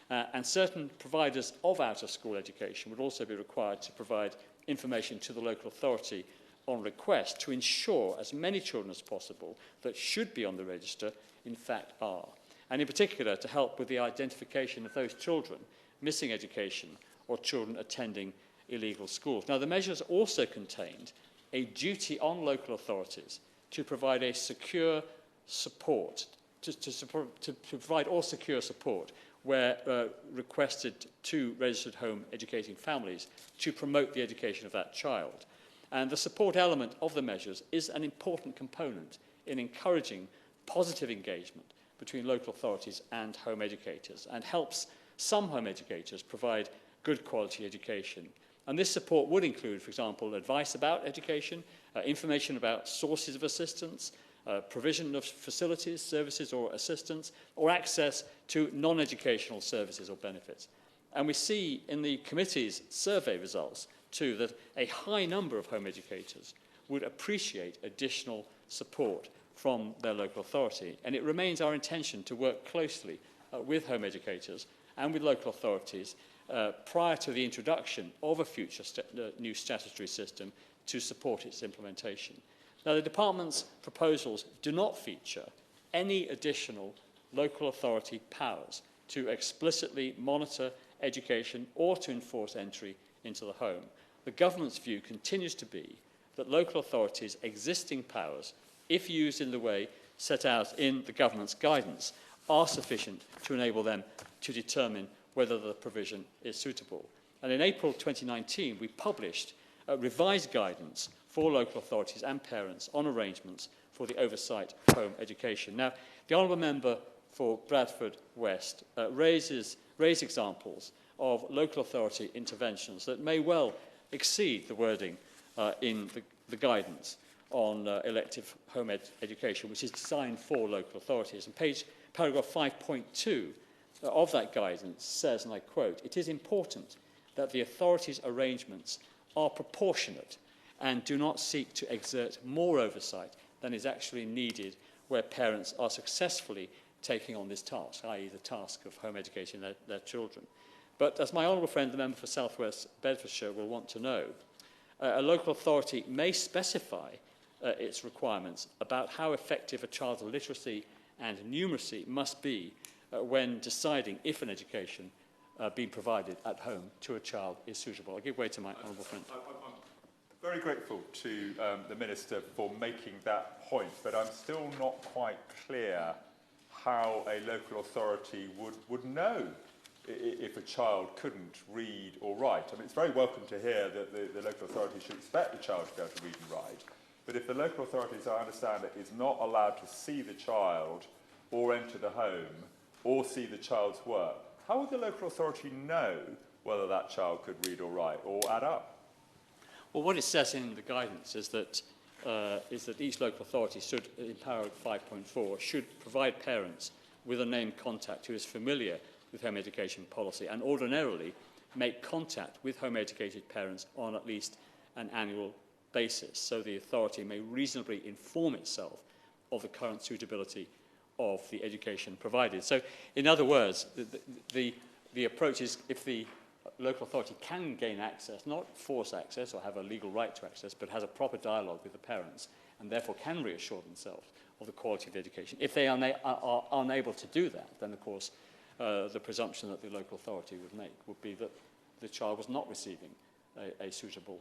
And certain providers of out-of-school education would also be required to provide information to the local authority on request to ensure as many children as possible that should be on the register in fact are, and in particular to help with the identification of those children missing education or children attending illegal schools. Now, the measures also contained a duty on local authorities to provide a secure support, to provide all secure support where requested to registered home educating families to promote the education of that child. And the support element of the measures is an important component in encouraging positive engagement between local authorities and home educators, and helps some home educators provide good quality education. And this support would include, for example, advice about education, information about sources of assistance, provision of facilities, services or assistance, or access to non-educational services or benefits. And we see in the committee's survey results, too, that a high number of home educators would appreciate additional support from their local authority. And it remains our intention to work closely with home educators and with local authorities prior to the introduction of a future new statutory system to support its implementation. Now, the Department's proposals do not feature any additional local authority powers to explicitly monitor education or to enforce entry into the home. The Government's view continues to be that local authorities' existing powers, if used in the way set out in the Government's guidance, are sufficient to enable them to determine whether the provision is suitable. And in April 2019, we published revised guidance for local authorities and parents on arrangements for the oversight of home education. Now, the Honourable Member for Bradford West raised examples of local authority interventions that may well exceed the wording in the guidance on elective home education, which is designed for local authorities. And paragraph 5.2 of that guidance says, and I quote, "It is important that the authorities' arrangements are proportionate and do not seek to exert more oversight than is actually needed where parents are successfully taking on this task, i.e. the task of home educating their children." But as my honourable friend, the member for South West Bedfordshire, will want to know, a local authority may specify its requirements about how effective a child's literacy and numeracy must be when deciding if an education being provided at home to a child is suitable. I'll give way to my honourable friend. I'm very grateful to the Minister for making that point, but I'm still not quite clear how a local authority would know if a child couldn't read or write. I mean, it's very welcome to hear that the local authority should expect the child to be able to read and write, but if the local authority, as I understand it, is not allowed to see the child or enter the home or see the child's work, how would the local authority know whether that child could read or write or add up? Well, what it says in the guidance is that each local authority should, in paragraph 5.4, should provide parents with a named contact who is familiar with home education policy and ordinarily make contact with home educated parents on at least an annual basis, so the authority may reasonably inform itself of the current suitability of the education provided. So, in other words, the approach is if the local authority can gain access, not force access or have a legal right to access, but has a proper dialogue with the parents and therefore can reassure themselves of the quality of the education. If they are unable to do that, then of course the presumption that the local authority would make would be that the child was not receiving a suitable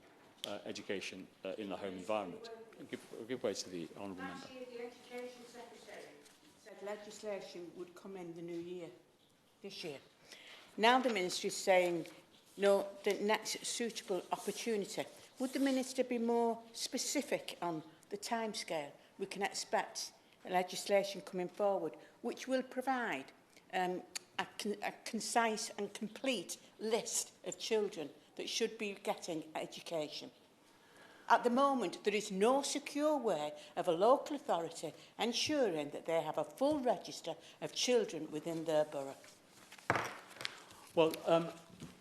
education in the home environment. I'll give way to the honourable member. Last year, the Education Secretary said legislation would come in the new year, this year. Now the Minister is saying, no, the next suitable opportunity. Would the Minister be more specific on the timescale we can expect legislation coming forward, which will provide a concise and complete list of children that should be getting education? At the moment, there is no secure way of a local authority ensuring that they have a full register of children within their borough. Well,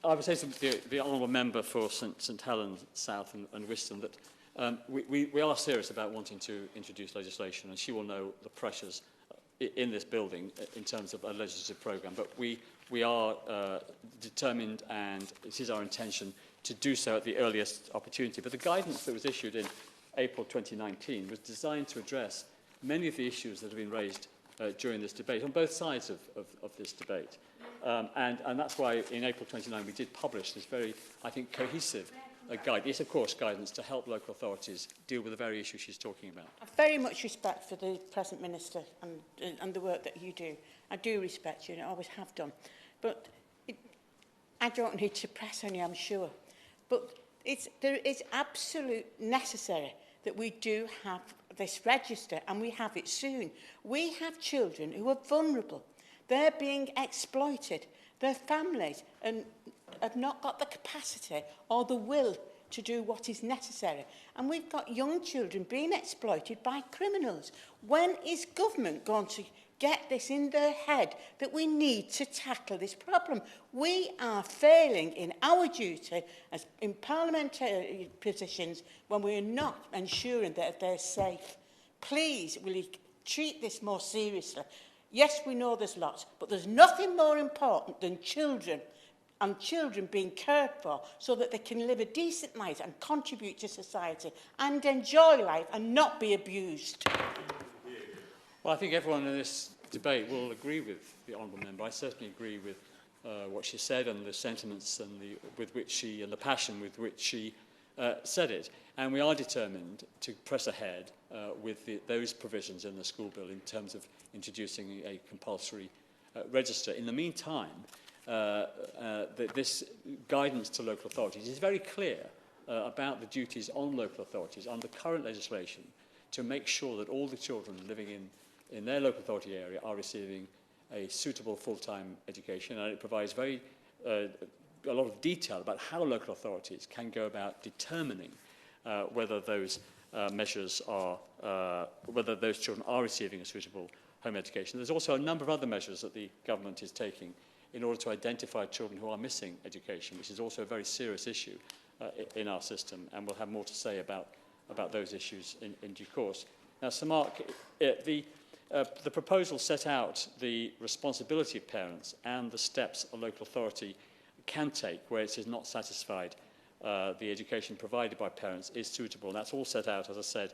I would say to the honourable member for St Helens South and Wiston that we are serious about wanting to introduce legislation, and she will know the pressures in this building in terms of a legislative programme. But we are determined, and it is our intention to do so at the earliest opportunity. But the guidance that was issued in April 2019 was designed to address many of the issues that have been raised during this debate, on both sides of this debate. And that's why in April 29 we did publish this very, I think, cohesive guide. It's, of course, guidance to help local authorities deal with the very issue she's talking about. I have very much respect for the present Minister and the work that you do. I do respect you, and I always have done. But I don't need to press on you, I'm sure. But there is absolute necessary that we do have this register, and we have it soon. We have children who are vulnerable. They're being exploited. Their families have not got the capacity or the will to do what is necessary. And we've got young children being exploited by criminals. When is government going to get this in their head that we need to tackle this problem? We are failing in our duty as in parliamentary positions when we are not ensuring that they're safe. Please, will you treat this more seriously? Yes, we know there's lots, but there's nothing more important than children on children being cared for so that they can live a decent life and contribute to society and enjoy life and not be abused. Well, I think everyone in this debate will agree with the honourable member. I certainly agree with what she said and the sentiments and the passion with which she said it. And we are determined to press ahead with those provisions in the school bill in terms of introducing a compulsory register. In the meantime, this guidance to local authorities is very clear about the duties on local authorities under current legislation to make sure that all the children living in their local authority area are receiving a suitable full-time education, and it provides a lot of detail about how local authorities can go about determining whether those measures are, whether those children are receiving a suitable home education. There's also a number of other measures that the government is taking in order to identify children who are missing education, which is also a very serious issue in our system, and we'll have more to say about those issues in due course. Now, Sir Mark, the proposal set out the responsibility of parents and the steps a local authority can take where it is not satisfied the education provided by parents is suitable. And that's all set out, as I said,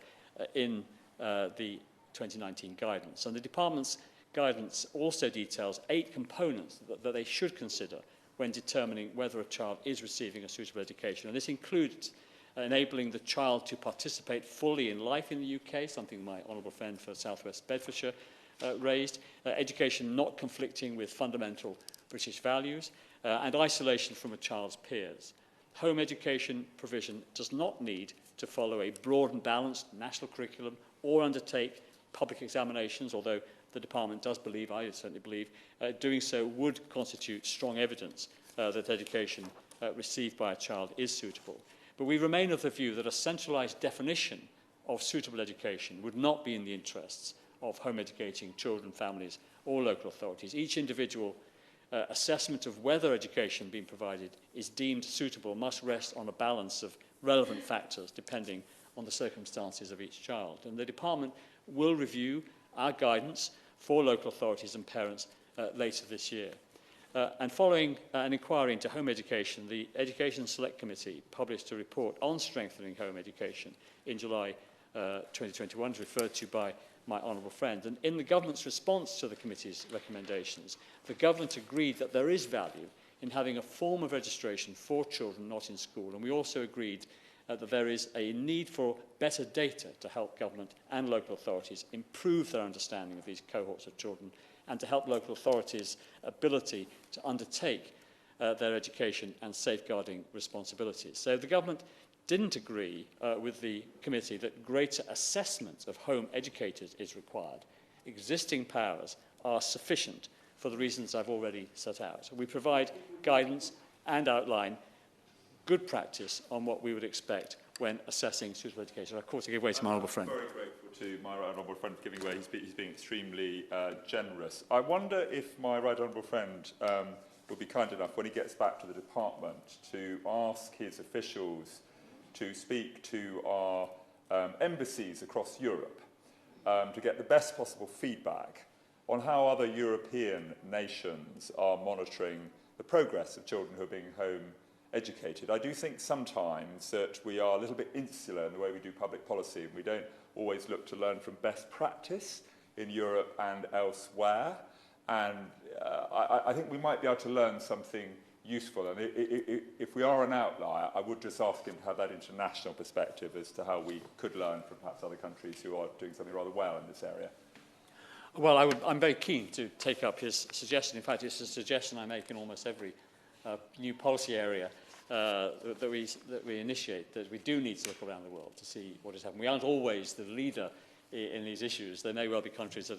in the 2019 guidance. And the department's guidance also details 8 components that they should consider when determining whether a child is receiving a suitable education. And this includes enabling the child to participate fully in life in the UK, something my honourable friend for South West Bedfordshire raised, education not conflicting with fundamental British values, and isolation from a child's peers. Home education provision does not need to follow a broad and balanced national curriculum or undertake public examinations, although the department does believe, I certainly believe, doing so would constitute strong evidence that education received by a child is suitable. But we remain of the view that a centralised definition of suitable education would not be in the interests of home educating children, families, or local authorities. Each individual assessment of whether education being provided is deemed suitable must rest on a balance of relevant factors depending on the circumstances of each child. And the department will review our guidance for local authorities and parents later this year. And following an inquiry into home education, the Education Select Committee published a report on strengthening home education in July 2021, referred to by my honourable friend. And in the government's response to the committee's recommendations, the government agreed that there is value in having a form of registration for children not in school. And we also agreed that there is a need for better data to help government and local authorities improve their understanding of these cohorts of children and to help local authorities' ability to undertake their education and safeguarding responsibilities. So the government didn't agree with the committee that greater assessment of home educators is required. Existing powers are sufficient for the reasons I've already set out. We provide guidance and outline good practice on what we would expect when assessing suitable education. Of course, I give way to my honourable friend. I'm very grateful to my right honourable friend for giving way. He's been extremely generous. I wonder if my right honourable friend would be kind enough, when he gets back to the department, to ask his officials to speak to our embassies across Europe to get the best possible feedback on how other European nations are monitoring the progress of children who are being home educated. I do think sometimes that we are a little bit insular in the way we do public policy, and we don't always look to learn from best practice in Europe and elsewhere. And I think we might be able to learn something useful. And if we are an outlier, I would just ask him to have that international perspective as to how we could learn from perhaps other countries who are doing something rather well in this area. Well, I'm very keen to take up his suggestion. In fact, it's a suggestion I make in almost every new policy area that we initiate, that we do need to look around the world to see what is happening. We aren't always the leader in these issues. There may well be countries that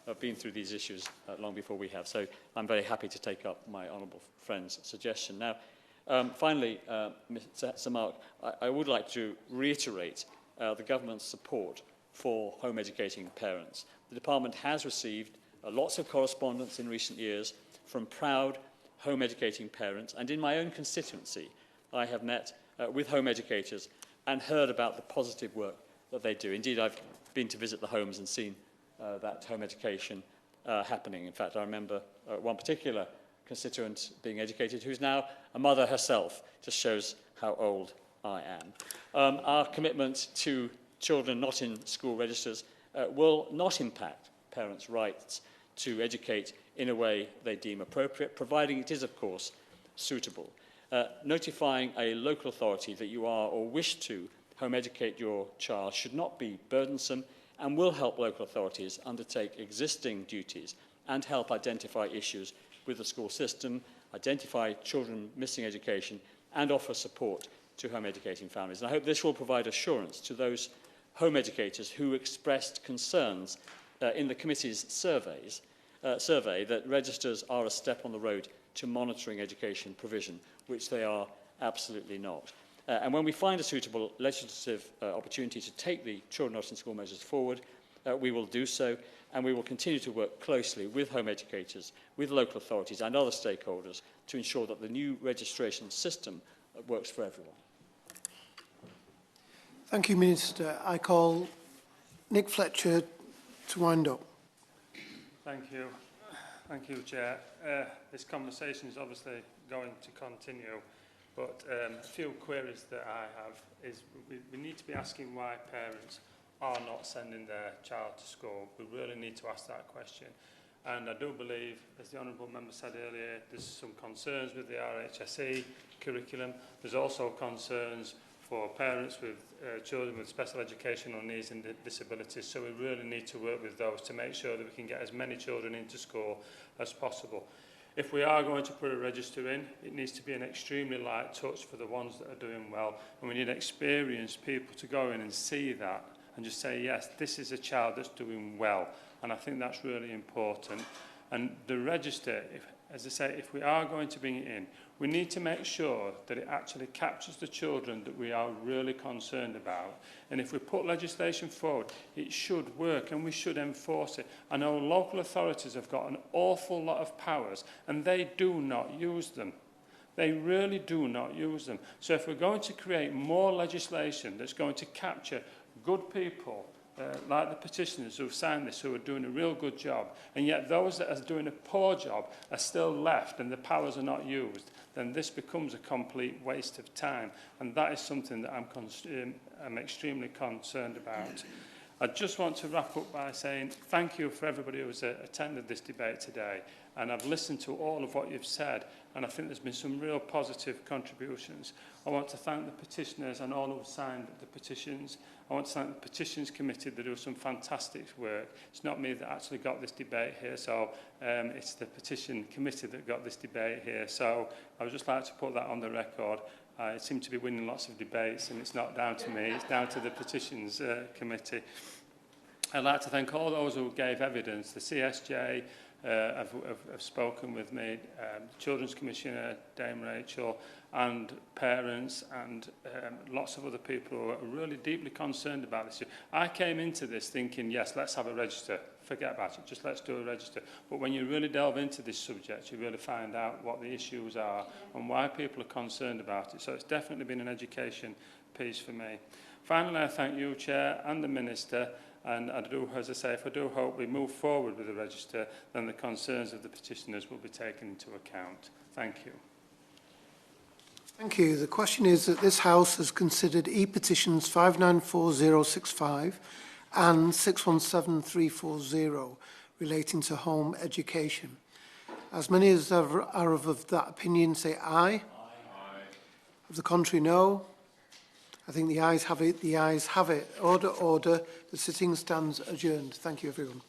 have been through these issues long before we have. So I'm very happy to take up my honourable friend's suggestion. Now, finally, Sir Mark, I would like to reiterate the government's support for home educating parents. The department has received lots of correspondence in recent years from proud home educating parents, and in my own constituency I have met with home educators and heard about the positive work that they do. Indeed, I've been to visit the homes and seen that home education happening. In fact, I remember one particular constituent being educated, who's now a mother herself. Just shows how old I am. Our commitment to children not in school registers will not impact parents' rights to educate in a way they deem appropriate, providing it is, of course, suitable. Notifying a local authority that you are or wish to home educate your child should not be burdensome and will help local authorities undertake existing duties and help identify issues with the school system, identify children missing education, and offer support to home educating families. And I hope this will provide assurance to those home educators who expressed concerns in the committee's survey that registers are a step on the road to monitoring education provision, which they are absolutely not. And when we find a suitable legislative opportunity to take the children not in school measures forward, we will do so, and we will continue to work closely with home educators, with local authorities and other stakeholders to ensure that the new registration system works for everyone. Thank you, Minister. I call Nick Fletcher to wind up. Thank you. Thank you, Chair. This conversation is obviously going to continue, but a few queries that I have is we need to be asking why parents are not sending their child to school. We really need to ask that question. And I do believe, as the Honourable Member said earlier, there's some concerns with the RHSE curriculum. There's also concerns for parents with children with special educational needs and disabilities. So we really need to work with those to make sure that we can get as many children into school as possible. If we are going to put a register in, it needs to be an extremely light touch for the ones that are doing well. And we need experienced people to go in and see that and just say, yes, this is a child that's doing well. And I think that's really important. And the register, as I say, if we are going to bring it in, we need to make sure that it actually captures the children that we are really concerned about. And if we put legislation forward, it should work and we should enforce it. I know local authorities have got an awful lot of powers and they do not use them. They really do not use them. So if we're going to create more legislation that's going to capture good people, like the petitioners who have signed this, who are doing a real good job, and yet those that are doing a poor job are still left and the powers are not used, then this becomes a complete waste of time. And that is something that I'm extremely concerned about. I just want to wrap up by saying thank you for everybody who has attended this debate today. And I've listened to all of what you've said, and I think there's been some real positive contributions. I want to thank the petitioners and all who have signed the petitions. I want to thank the Petitions Committee that do some fantastic work. It's not me that actually got this debate here, so it's the Petition Committee that got this debate here. So I would just like to put that on the record. I seem to be winning lots of debates, and it's not down to me, it's down to the Petitions Committee. I'd like to thank all those who gave evidence, the CSJ, have spoken with me, Children's Commissioner, Dame Rachel, and parents, and lots of other people who are really deeply concerned about this. I came into this thinking, yes, let's have a register. Forget about it, just let's do a register. But when you really delve into this subject, you really find out what the issues are and why people are concerned about it. So it's definitely been an education piece for me. Finally, I thank you, Chair, and the Minister. And I do, as I say, if I do hope we move forward with the register, then the concerns of the petitioners will be taken into account. Thank you. Thank you. The question is that this House has considered e-petitions 594065 and 617340 relating to home education. As many as are of that opinion say aye. Aye. Of the contrary, no. I think the ayes have it. The ayes have it. Order, order. The sitting stands adjourned. Thank you, everyone.